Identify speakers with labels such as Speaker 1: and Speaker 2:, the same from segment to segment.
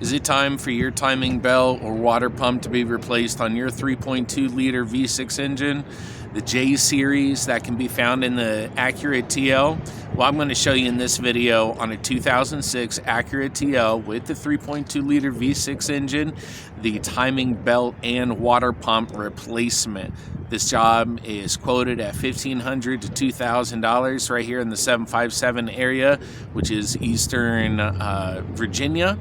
Speaker 1: Is it time for your timing belt or water pump to be replaced on your 3.2 liter V6 engine? The J-Series that can be found in the Acura TL? Well, I'm going to show you in this video on a 2006 Acura TL with the 3.2 liter V6 engine, the timing belt and water pump replacement. This job is quoted at $1,500 to $2,000 right here in the 757 area, which is Eastern Virginia.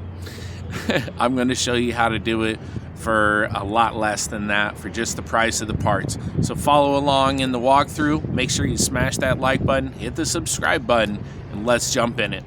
Speaker 1: I'm going to show you how to do it for a lot less than that for just the price of the parts. So follow along in the walkthrough. Make sure you smash that like button, hit the subscribe button, and let's jump in it.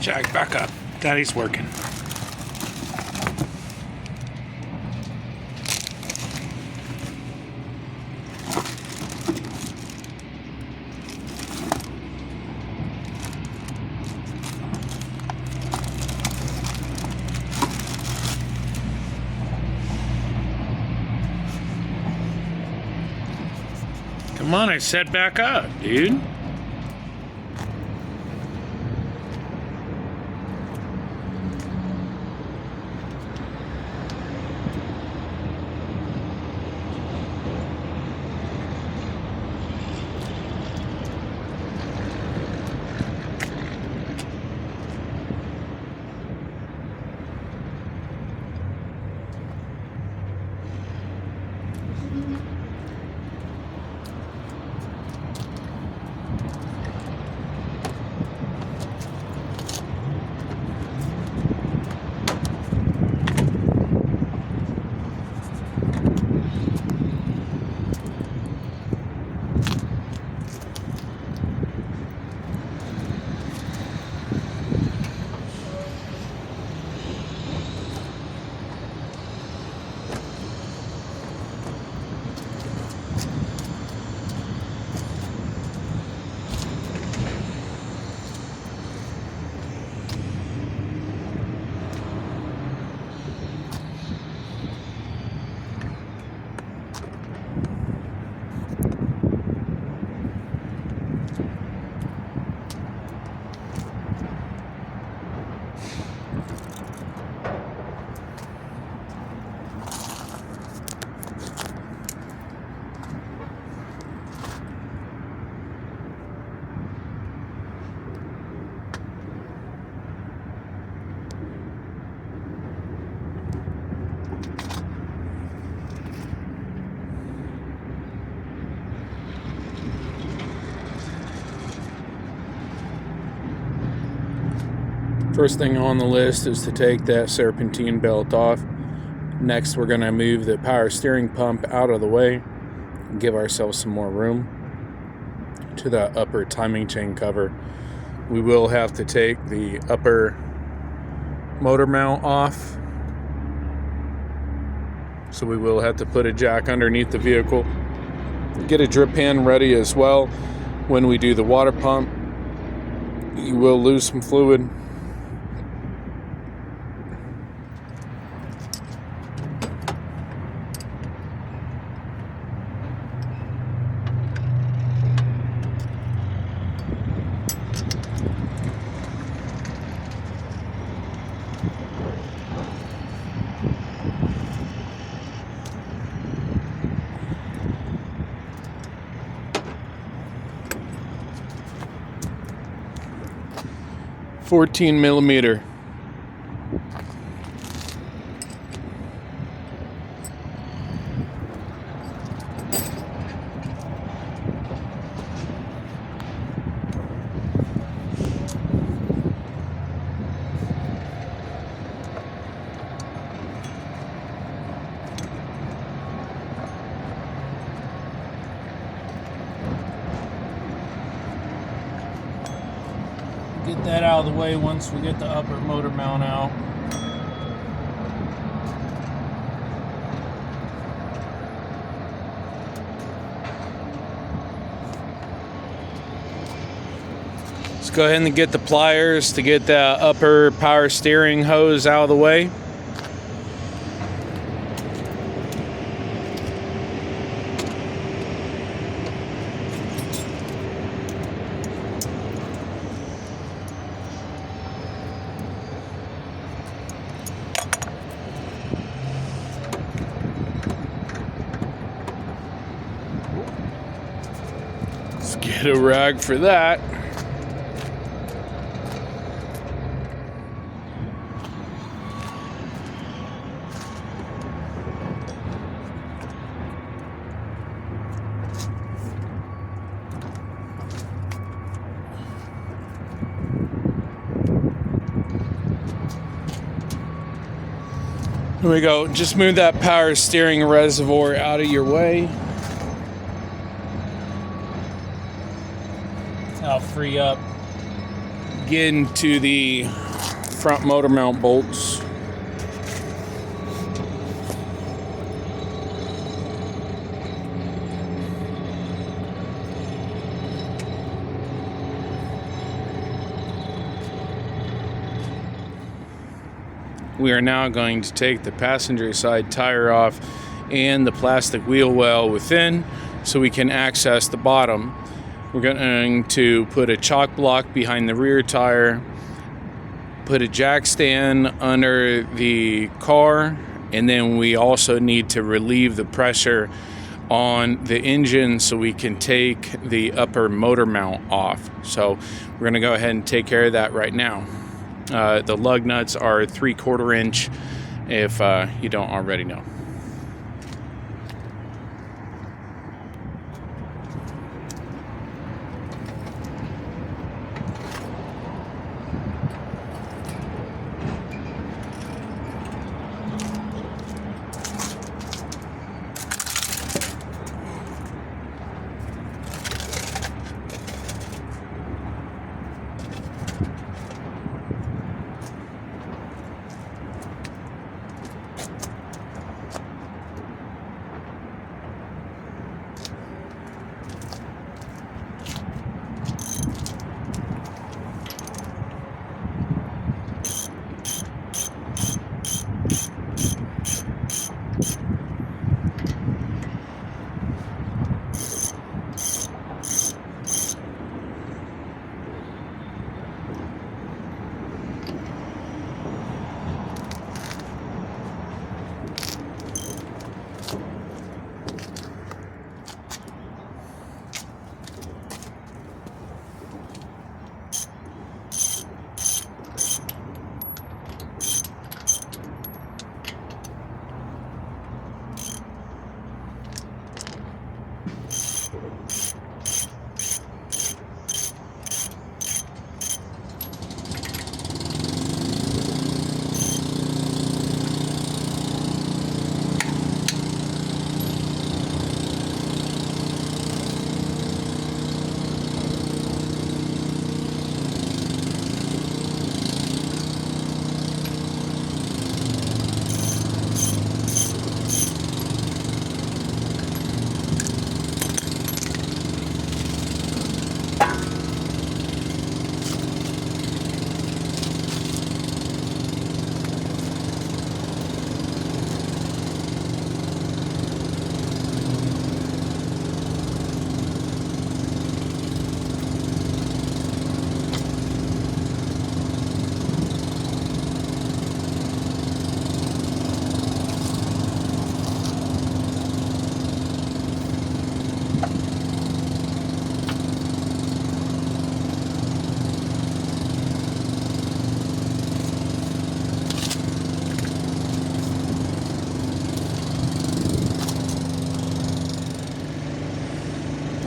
Speaker 2: Jack, back up. Daddy's working. Come on, I said back up, dude.
Speaker 1: First thing on the list is to take that serpentine belt off. Next, we're going to move the power steering pump out of the way and give ourselves some more room to the upper timing chain cover. We will have to take the upper motor mount off, so we will have to put a jack underneath the vehicle. Get a drip pan ready as well. When we do the water pump, you will lose some fluid. $14mm. Get that out of the way once we get the upper motor mount out. Let's go ahead and get the pliers to get the upper power steering hose out of the way. Let's get a rag for that. Here we go. Just move that power steering reservoir out of your way. I'll free up. Get into the front motor mount bolts. We are now going to take the passenger side tire off and the plastic wheel well within so we can access the bottom. We're going to put a chock block behind the rear tire, put a jack stand under the car, and then we also need to relieve the pressure on the engine so we can take the upper motor mount off. So we're going to go ahead and take care of that right now. The lug nuts are 3/4 inch if you don't already know.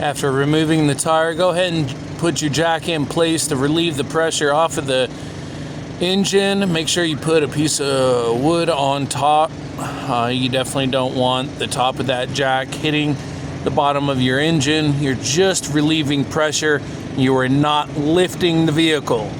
Speaker 1: After removing the tire, go ahead and put your jack in place to relieve the pressure off of the engine. Make sure you put a piece of wood on top. You definitely don't want the top of that jack hitting the bottom of your engine. You're just relieving pressure. You are not lifting the vehicle.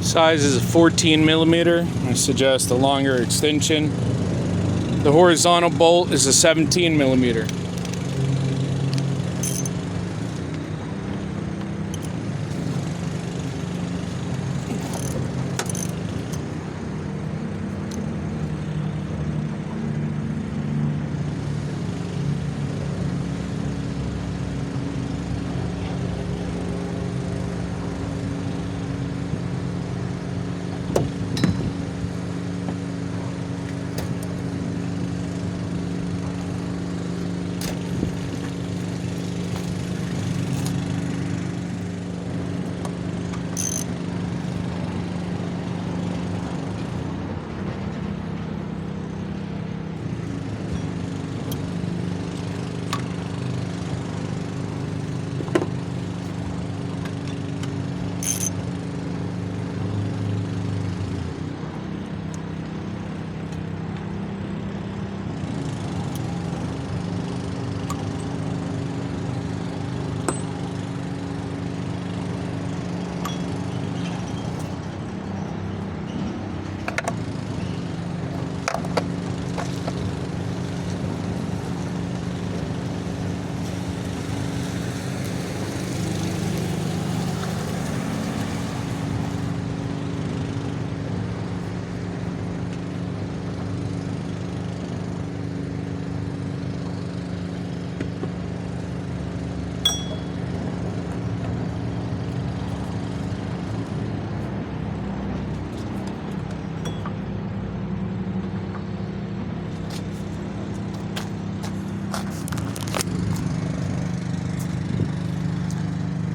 Speaker 1: Size is a 14 millimeter. I suggest a longer extension. The horizontal bolt is a 17 millimeter.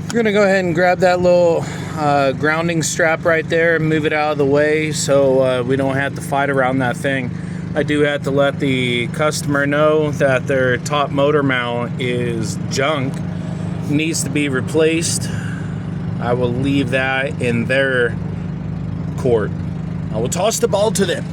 Speaker 1: We're gonna go ahead and grab that little grounding strap right there and move it out of the way so we don't have to fight around that thing. I do have to let the customer know that their top motor mount is junk, needs to be replaced. I will leave that in their court. I will toss the ball to them.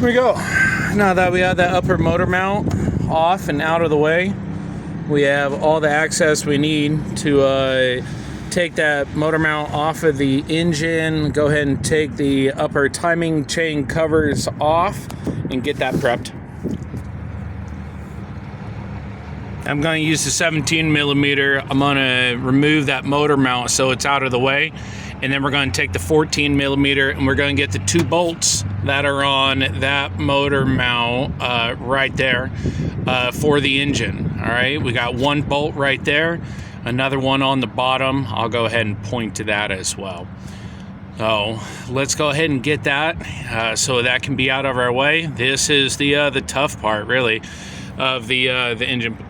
Speaker 1: Here we go. Now that we have that upper motor mount off and out of the way, we have all the access we need to take that motor mount off of the engine, go ahead and take the upper timing chain covers off, and get that prepped.
Speaker 2: I'm going to use the 17 millimeter. I'm going to remove that motor mount so it's out of the way. And then we're going to take the 14 millimeter and we're going to get the 2 bolts that are on that motor mount right there for the engine. All right, we got 1 bolt right there, another one on the bottom. I'll go ahead and point to that as well. So let's go ahead and get that so that can be out of our way. This is the tough part, really, of the engine.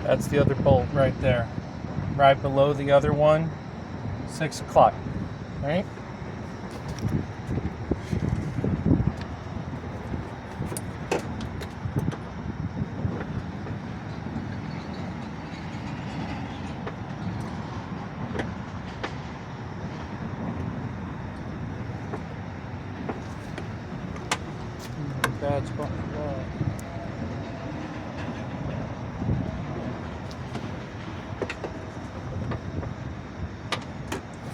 Speaker 1: That's the other bolt right there, right below the other one, 6 o'clock, right? Bad spot for that.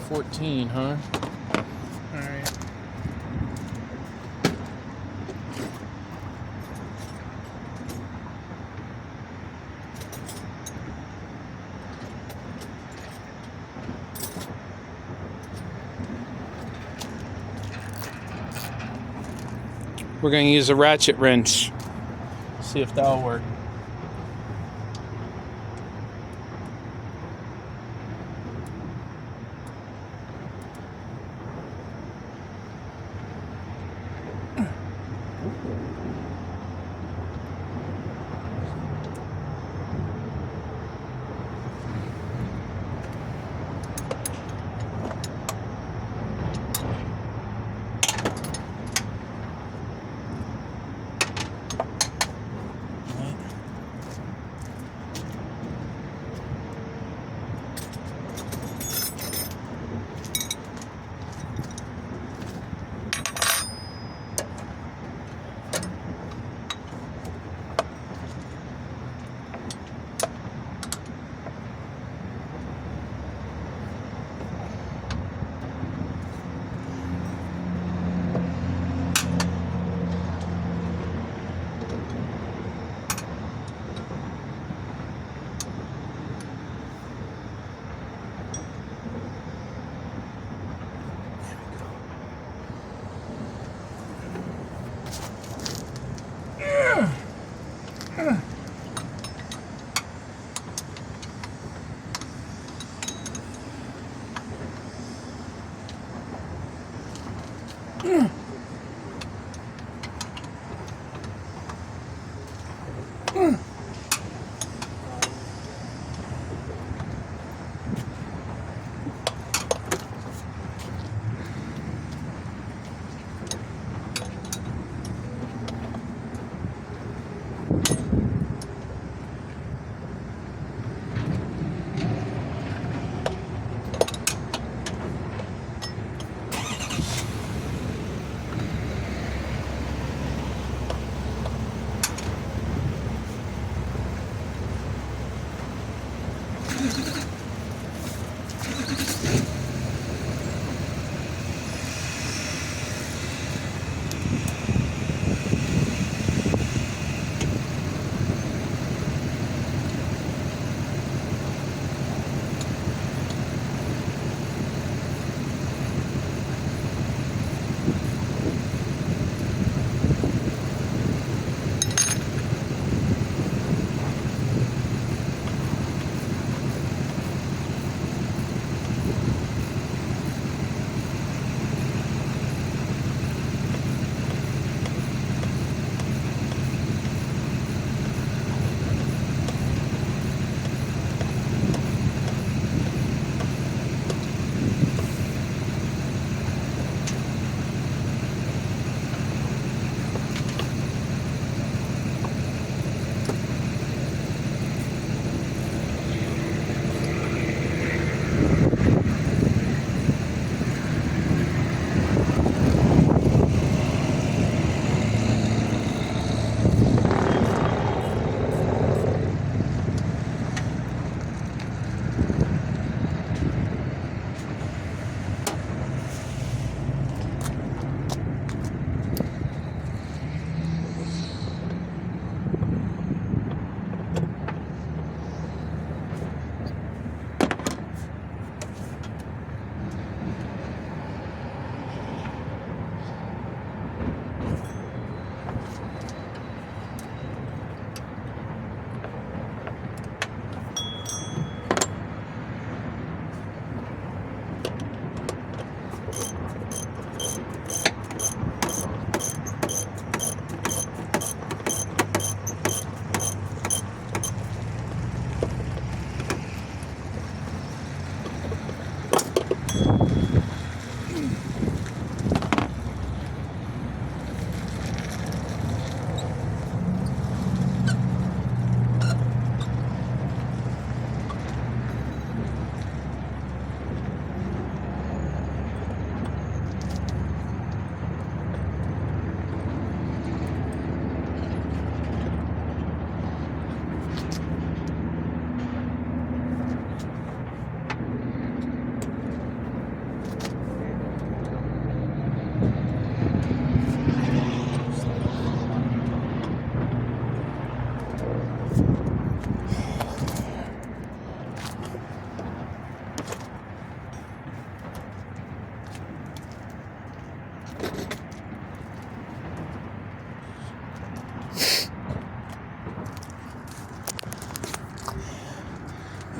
Speaker 1: 14, huh? All right. We're going to use a ratchet wrench. See if that'll work.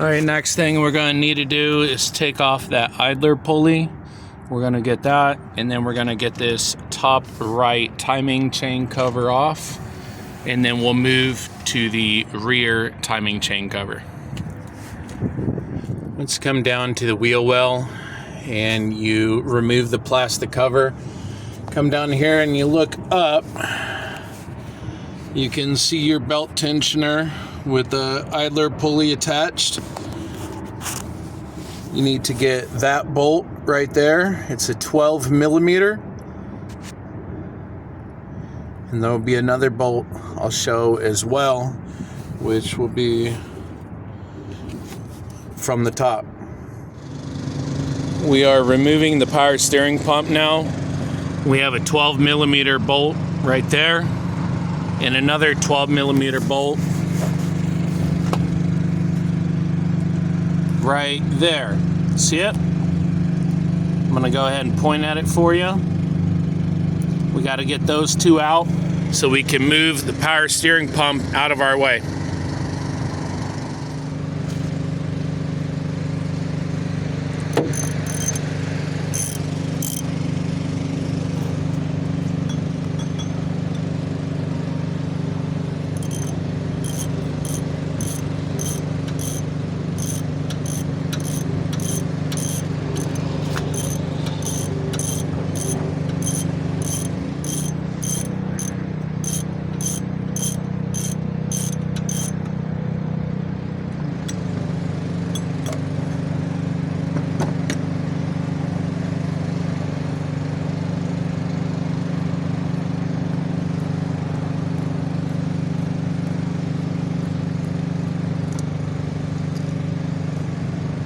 Speaker 2: All right, next thing we're going to need to do is take off that idler pulley. We're going to get that, and then we're going to get this top right timing chain cover off, and then we'll move to the rear timing chain cover. Let's come down to the wheel well, and you remove the plastic cover. Come down here and you look up. You can see your belt tensioner with the idler pulley attached. You need to get that bolt right there. It's a 12 millimeter. And there'll be another bolt I'll show as well, which will be from the top. We are removing the power steering pump now. We have a 12 millimeter bolt right there, and another 12 millimeter bolt right there. See it? I'm gonna go ahead and point at it for you. We got to get those two out so we can move the power steering pump out of our way.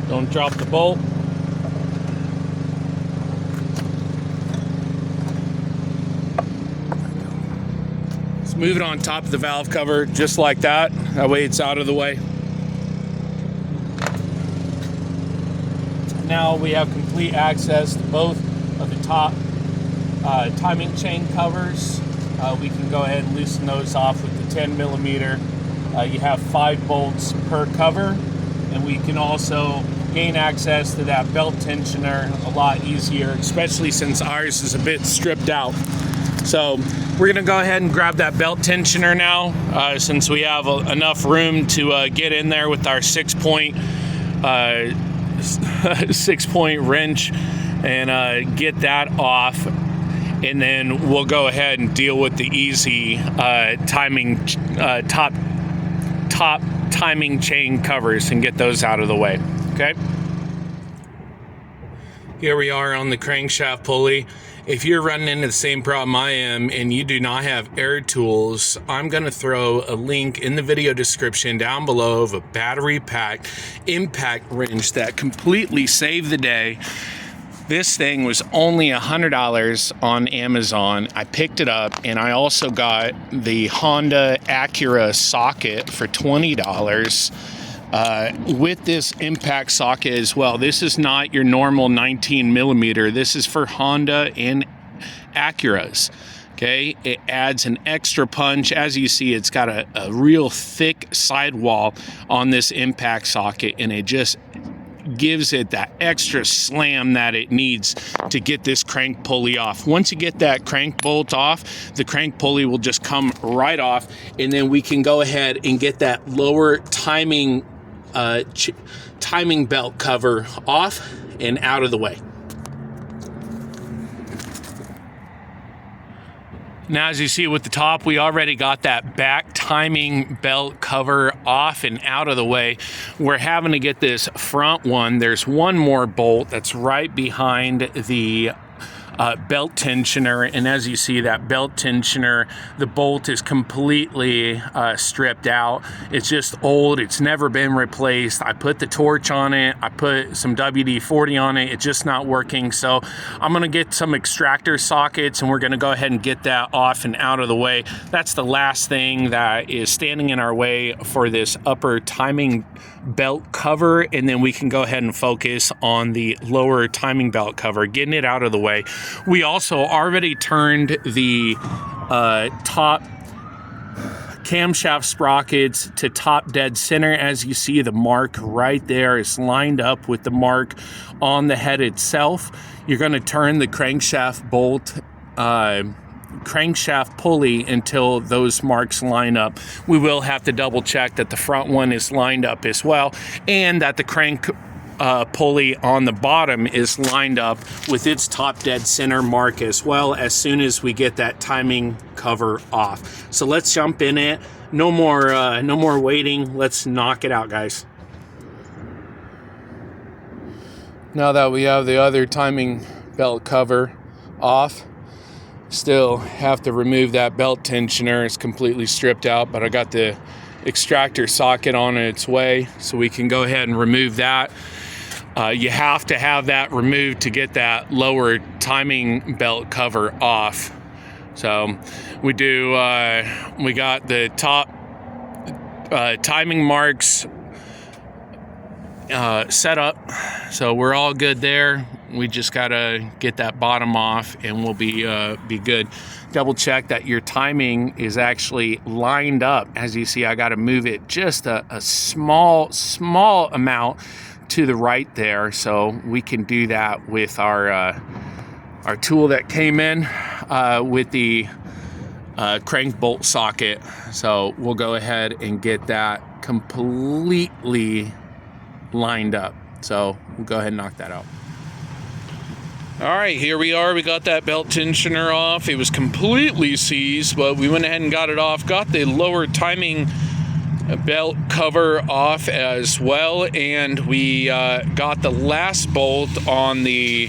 Speaker 2: Don't drop the bolt. Let's move it on top of the valve cover just like that. That way it's out of the way. Now we have complete access to both of the top timing chain covers. We can go ahead and loosen those off with the 10 millimeter. You have 5 bolts per cover, and we can also gain access to that belt tensioner a lot easier, especially since ours is a bit stripped out. So we're gonna go ahead and grab that belt tensioner now, since we have enough room to get in there with our 6-point wrench and get that off. And then we'll go ahead and deal with the easy top timing chain covers and get those out of the way. Okay. Here we are on the crankshaft pulley. If you're running into the same problem I am and you do not have air tools, I'm going to throw a link in the video description down below of a battery pack impact wrench that completely saved the day. This thing was only $100 on Amazon. I picked it up, and I also got the Honda Acura socket for $20 with this impact socket as well. This is not your normal 19 millimeter. This is for Honda and Acuras. Okay, it adds an extra punch. As you see, it's got a real thick sidewall on this impact socket, and it just gives it that extra slam that it needs to get this crank pulley off. Once you get that crank bolt off, the crank pulley will just come right off, and then we can go ahead and get that lower timing belt cover off and out of the way. Now, as you see with the top, we already got that back timing belt cover off and out of the way. We're having to get this front one. There's one more bolt that's right behind the belt tensioner, and as you see, that belt tensioner, the bolt is completely stripped out. It's just old. It's never been replaced. I put the torch on it. I put some WD-40 on it. It's just not working. So I'm gonna get some extractor sockets, and we're gonna go ahead and get that off and out of the way. That's the last thing that is standing in our way for this upper timing belt cover, and then we can go ahead and focus on the lower timing belt cover, getting it out of the way. We also already turned the top camshaft sprockets to top dead center. As you see, the mark right there is lined up with the mark on the head itself. You're going to turn the crankshaft bolt, crankshaft pulley until those marks line up. We will have to double check that the front one is lined up as well, and that the crank pulley on the bottom is lined up with its top dead center mark as well, as soon as we get that timing cover off. So let's jump in it. No more waiting. Let's knock it out, guys. Now that we have the other timing belt cover off, still have to remove that belt tensioner. It's completely stripped out, but I got the extractor socket on its way, so we can go ahead and remove that. You have to have that removed to get that lower timing belt cover off. So we got the top timing marks set up, so we're all good there. We just gotta get that bottom off and we'll be good. Double check that your timing is actually lined up. As you see, I gotta move it just a small amount to the right there, so we can do that with our tool that came in with the crank bolt socket. So we'll go ahead and get that completely lined up. So we'll go ahead and knock that out. All right, here we are. We got that belt tensioner off. It was completely seized, but we went ahead and got it off. Got the lower timing belt cover off as well, and we got the last bolt on the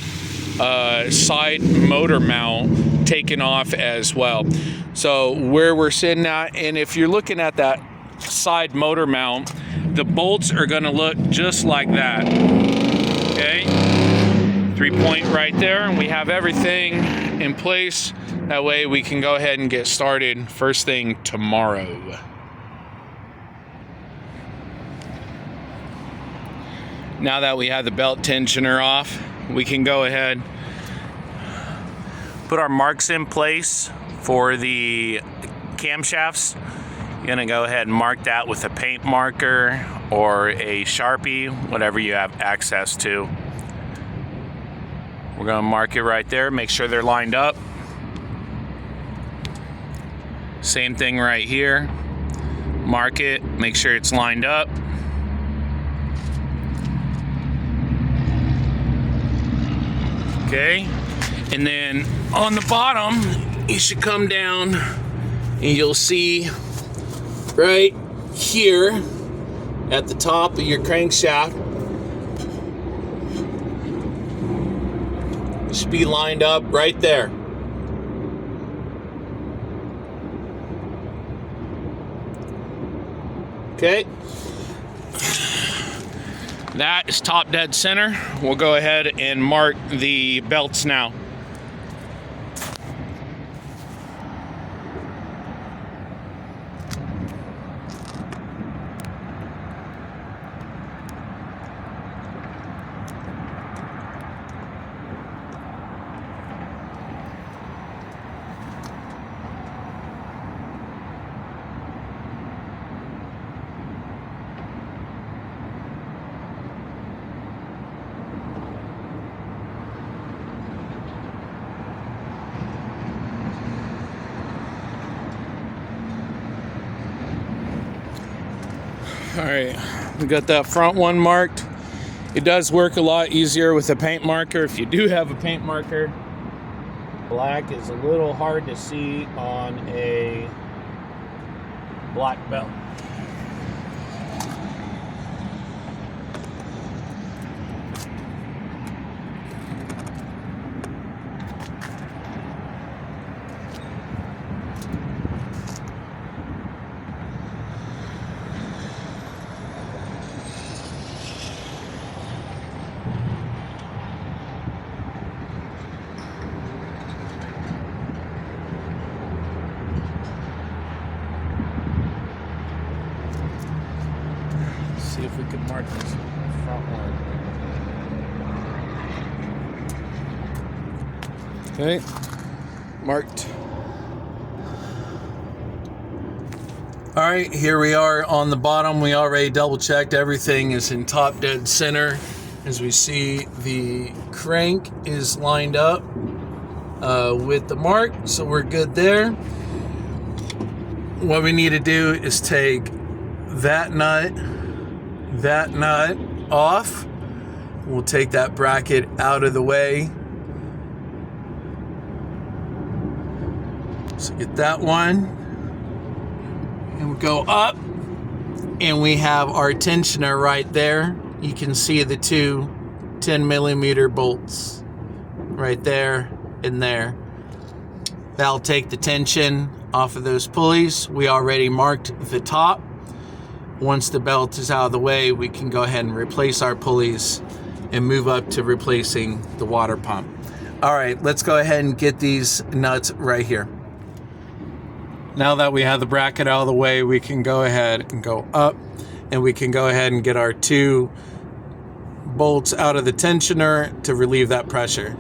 Speaker 2: side motor mount taken off as well. So where we're sitting at, and if you're looking at that side motor mount, the bolts are going to look just like that. Okay, 3-point right there, and we have everything in place. That way we can go ahead and get started first thing tomorrow. Now that we have the belt tensioner off, we can go ahead, put our marks in place for the camshafts. You're gonna go ahead and mark that with a paint marker or a Sharpie, whatever you have access to. We're gonna mark it right there, make sure they're lined up. Same thing right here. Mark it, make sure it's lined up. Okay, and then on the bottom, you should come down and you'll see right here at the top of your crankshaft, it should be lined up right there. Okay. That is top dead center. We'll go ahead and mark the belts now. All right, we got that front one marked. It does work a lot easier with a paint marker. If you do have a paint marker, black is a little hard to see on a black belt. See if we can mark this front one. Okay, marked. All right, here we are on the bottom. We already double checked. Everything is in top dead center. As we see, the crank is lined up with the mark, so we're good there. What we need to do is take that nut off. We'll take that bracket out of the way. So get that one. And we go up, and we have our tensioner right there. You can see the two 10mm bolts right there and there. That'll take the tension off of those pulleys. We already marked the top. Once the belt is out of the way, we can go ahead and replace our pulleys and move up to replacing the water pump. All right, let's go ahead and get these nuts right here. Now that we have the bracket out of the way, we can go ahead and go up, and we can go ahead and get our two bolts out of the tensioner to relieve that pressure.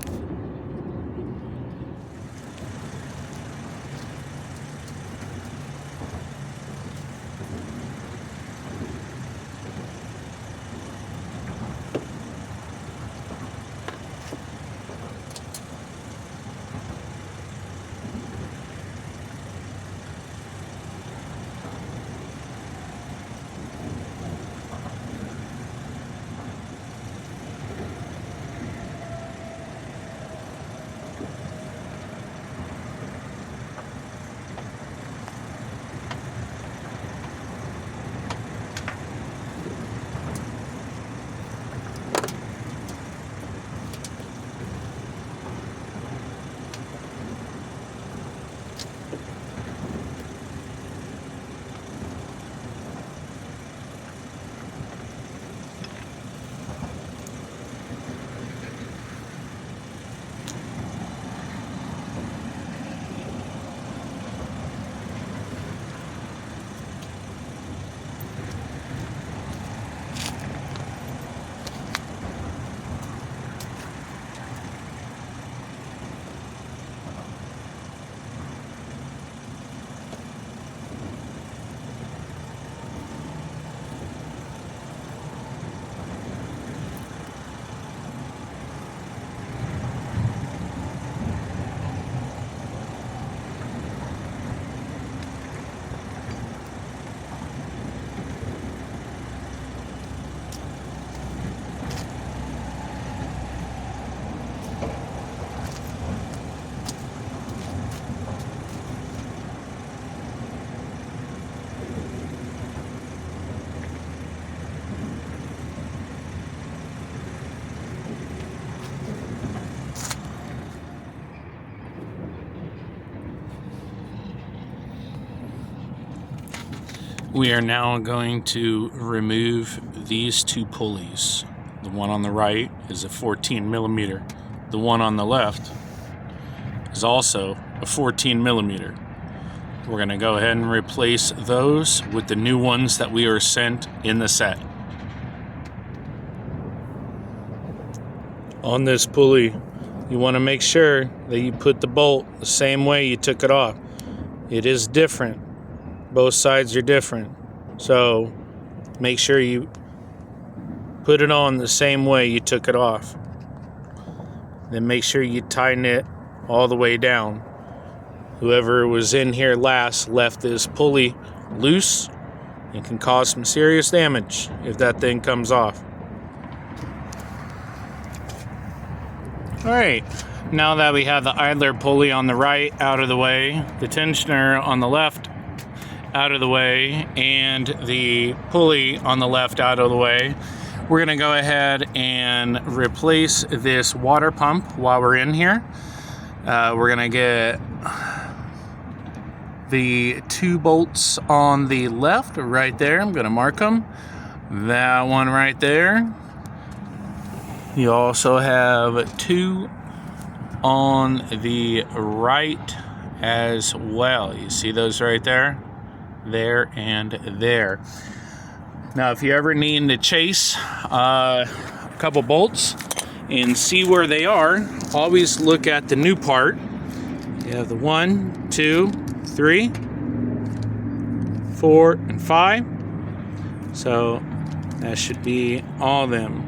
Speaker 2: We are now going to remove these two pulleys. The one on the right is a 14mm. The one on the left is also a 14mm. We're going to go ahead and replace those with the new ones that we are sent in the set. On this pulley, you want to make sure that you put the bolt the same way you took it off. It is different. Both sides are different. So make sure you put it on the same way you took it off. Then make sure you tighten it all the way down. Whoever was in here last left this pulley loose and can cause some serious damage if that thing comes off. Alright, now that we have the idler pulley on the right out of the way, the tensioner on the left out of the way, and the pulley on the left out of the way, we're going to go ahead and replace this water pump while we're in here. We're going to get the two bolts on the left right there. I'm going to mark them. That one right there. You also have two on the right as well. You see those right there? There and there. Now, if you ever need to chase a couple bolts and see where they are, always look at the new part. You have the 1, 2, 3. 4, and 5. So that should be all of them.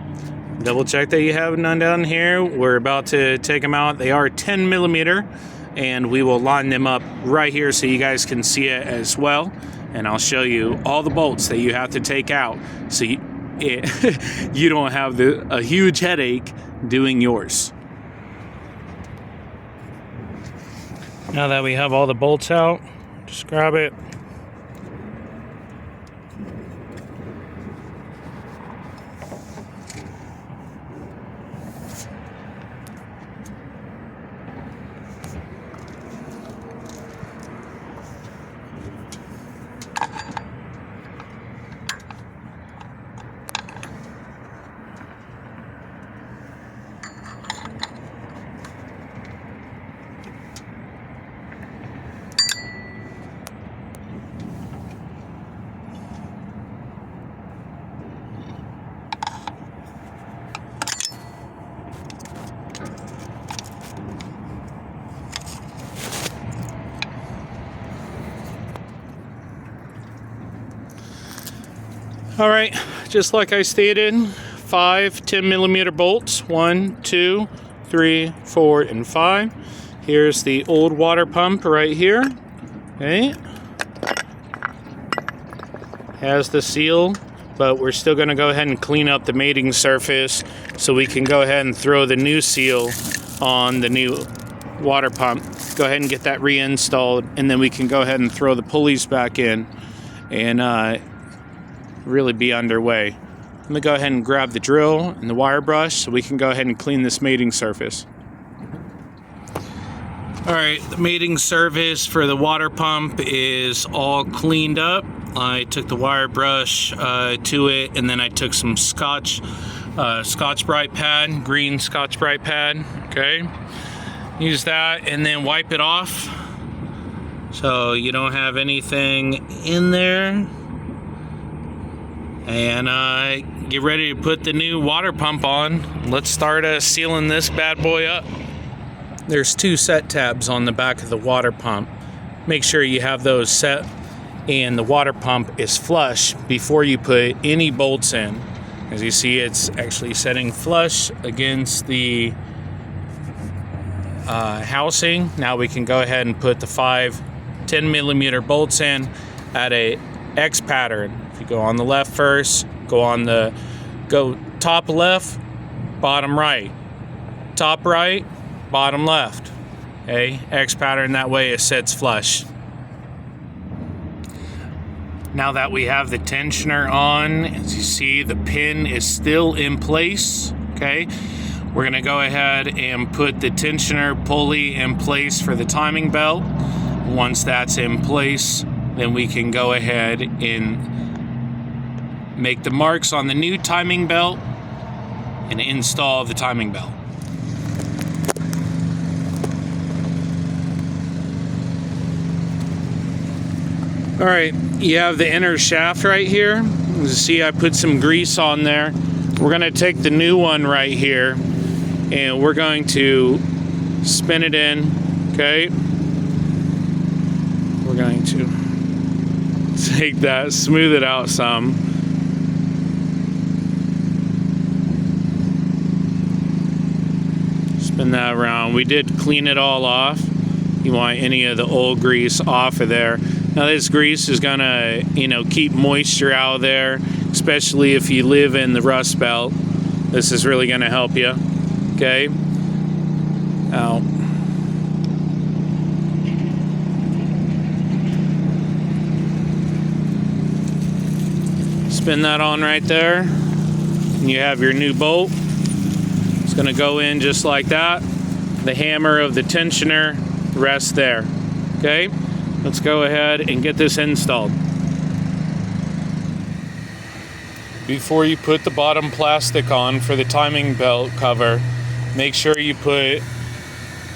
Speaker 2: Double check that you have none down here. We're about to take them out. They are 10 millimeter, and we will line them up right here so you guys can see it as well. And I'll show you all the bolts that you have to take out so you don't have a huge headache doing yours. Now that we have all the bolts out, just grab it. All right, just like I stated, 5 10 millimeter bolts, 1, 2, 3, 4, and 5. Here's the old water pump right here. Okay, has the seal, but we're still going to go ahead and clean up the mating surface so we can go ahead and throw the new seal on the new water pump. Go ahead and get that reinstalled, and then we can go ahead and throw the pulleys back in and really be underway. I'm gonna go ahead and grab the drill and the wire brush so we can go ahead and clean this mating surface. All right, the mating surface for the water pump is all cleaned up. I took the wire brush to it, and then I took some Scotch Brite pad, green Scotch Brite pad. Okay, use that and then wipe it off so you don't have anything in there. And get ready to put the new water pump on. Let's start sealing this bad boy up. There's 2 set tabs on the back of the water pump. Make sure you have those set and the water pump is flush before you put any bolts in. As you see, it's actually setting flush against the housing. Now we can go ahead and put the 5 10 millimeter bolts in at a X pattern. If you go on the left first, go top left, bottom right, top right, bottom left. Okay, X pattern, that way it sets flush. Now that we have the tensioner on, as you see, the pin is still in place. Okay, we're gonna go ahead and put the tensioner pulley in place for the timing belt. Once that's in place, then we can go ahead and make the marks on the new timing belt and install the timing belt. All right, you have the inner shaft right here. You see I put some grease on there. We're gonna take the new one right here and we're going to spin it in, okay? We're going to take that, smooth it out some. Spin that around. We did clean it all off. You want any of the old grease off of there. Now this grease is gonna, keep moisture out of there, especially if you live in the Rust Belt. This is really gonna help you, okay? Now, spin that on right there, and you have your new bolt. It's gonna go in just like that. The hammer of the tensioner rests there, okay? Let's go ahead and get this installed. Before you put the bottom plastic on for the timing belt cover, make sure you put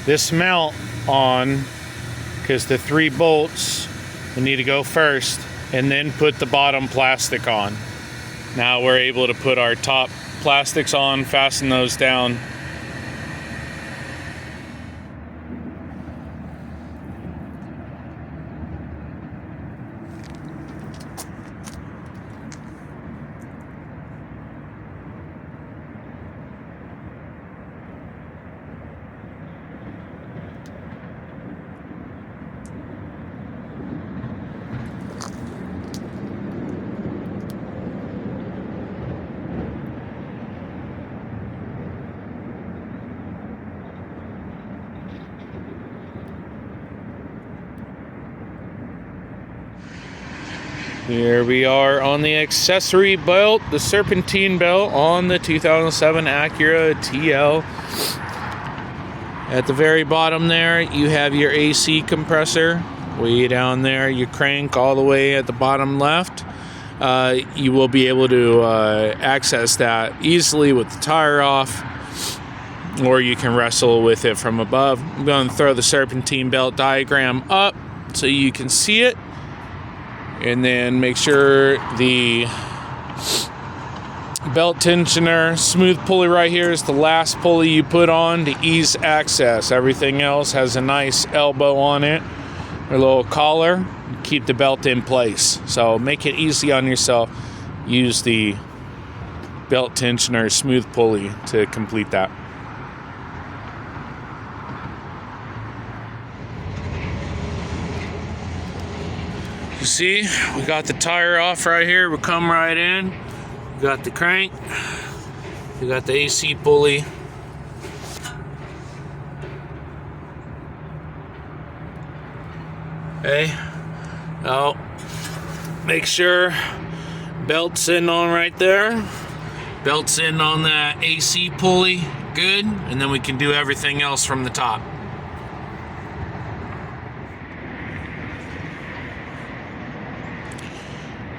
Speaker 2: this mount on, because the 3 bolts will need to go first, and then put the bottom plastic on. Now we're able to put our top plastics on, fasten those down. Here we are on the accessory belt, the Serpentine belt on the 2007 Acura TL. At the very bottom there, you have your AC compressor. Way down there, you crank all the way at the bottom left. You will be able to access that easily with the tire off, or you can wrestle with it from above. I'm going to throw the Serpentine belt diagram up so you can see it. And then make sure the belt tensioner smooth pulley right here is the last pulley you put on to ease access. Everything else has a nice elbow on it, a little collar, keep the belt in place. So make it easy on yourself. Use the belt tensioner smooth pulley to complete that. You see, we got the tire off right here. We come right in. We got the crank. We got the AC pulley. Okay. Now, make sure belt's in on right there. Belt's in on that AC pulley. Good. And then we can do everything else from the top.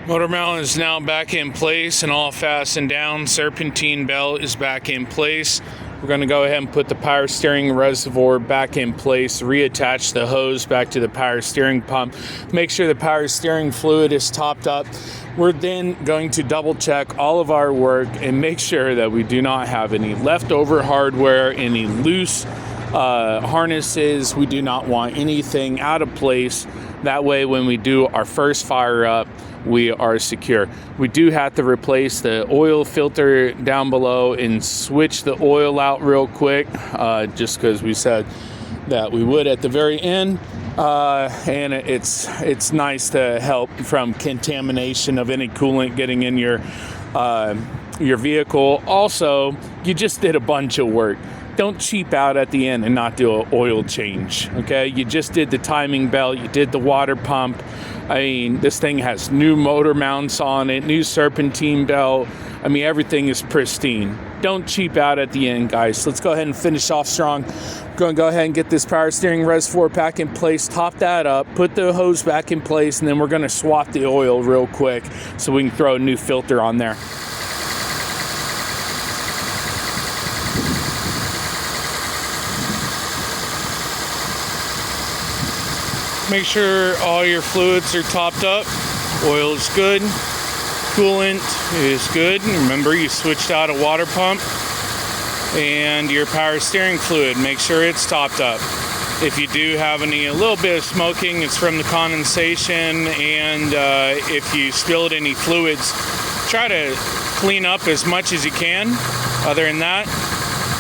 Speaker 2: Motor mount is now back in place and all fastened down. Serpentine belt is back in place. We're going to go ahead and put the power steering reservoir back in place, reattach the hose back to the power steering pump, make sure the power steering fluid is topped up. We're then going to double check all of our work and make sure that we do not have any leftover hardware, any loose harnesses. We do not want anything out of place. That way, when we do our first fire up, we are secure. We do have to replace the oil filter down below and switch the oil out real quick, just because we said that we would at the very end. And it's nice to help from contamination of any coolant getting in your vehicle. Also, you just did a bunch of work. Don't cheap out at the end and not do an oil change, okay? You just did the timing belt, you did the water pump. I mean, this thing has new motor mounts on it, new Serpentine belt. I mean, everything is pristine. Don't cheap out at the end, guys. Let's go ahead and finish off strong. We're going to go ahead and get this power steering reservoir back in place, top that up, put the hose back in place, and then we're going to swap the oil real quick so we can throw a new filter on there. Make sure all your fluids are topped up. Oil is good. Coolant is good. Remember, you switched out a water pump. And your power steering fluid, make sure it's topped up. If you do have a little bit of smoking, it's from the condensation. And if you spilled any fluids, try to clean up as much as you can. Other than that,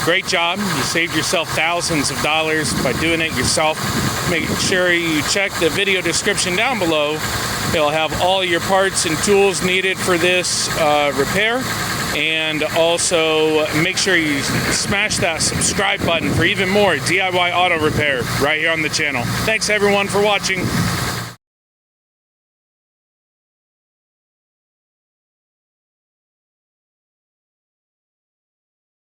Speaker 2: great job. You saved yourself thousands of dollars by doing it yourself. Make sure you check the video description down below. It'll have all your parts and tools needed for this repair. And also make sure you smash that subscribe button for even more DIY auto repair right here on the channel. Thanks everyone for watching.